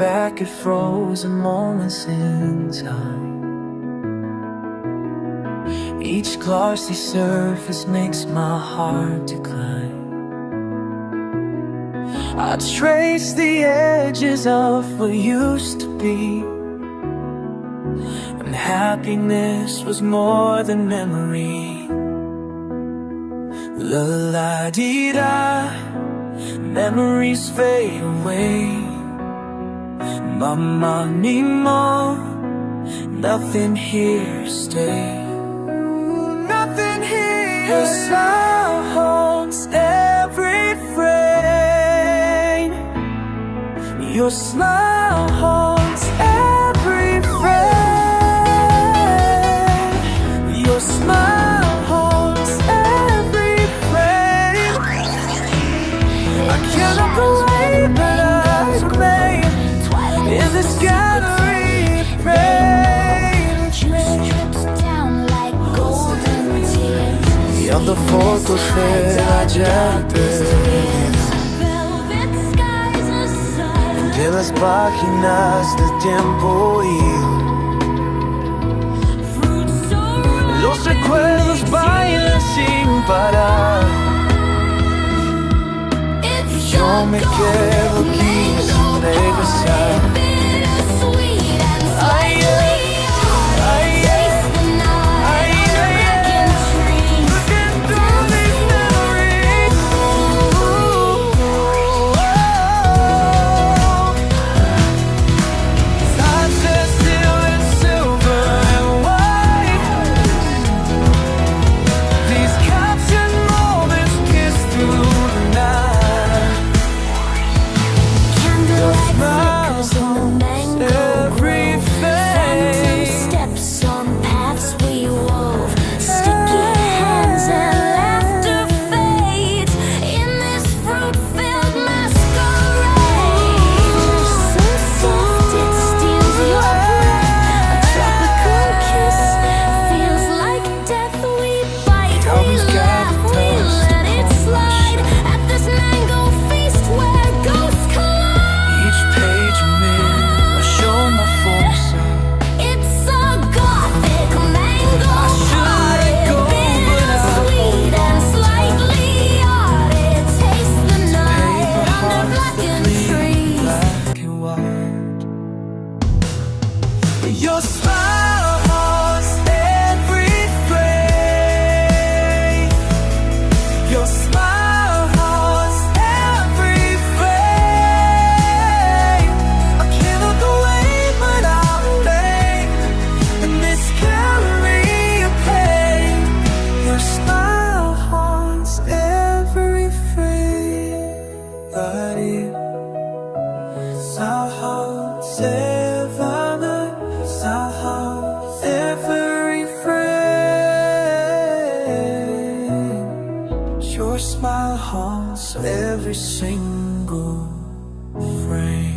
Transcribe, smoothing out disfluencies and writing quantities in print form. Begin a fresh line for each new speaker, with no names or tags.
back at frozen moments in time. Each glossy surface makes my heart decline. I trace the edges of what used to be, and happiness was more than memory. La-la-dee-da, memories fade away. Mama, more, nothing here to stay. Nothing here. Your smile haunts every frame. Your smile haunts every frame. Your smile haunts every frame. I cannot believe that I remain in this gallery of pain. Y ando fotos de de las páginas del tiempo y los recuerdos bailan sin parar. Yo me quedo aquí sin regresar. Your smile haunts every frame. Your smile haunts every frame. I can't look away but I'll remain in this gallery of pain. Your smile haunts every frame. Smile haunts every frame. Your smile haunts every single frame.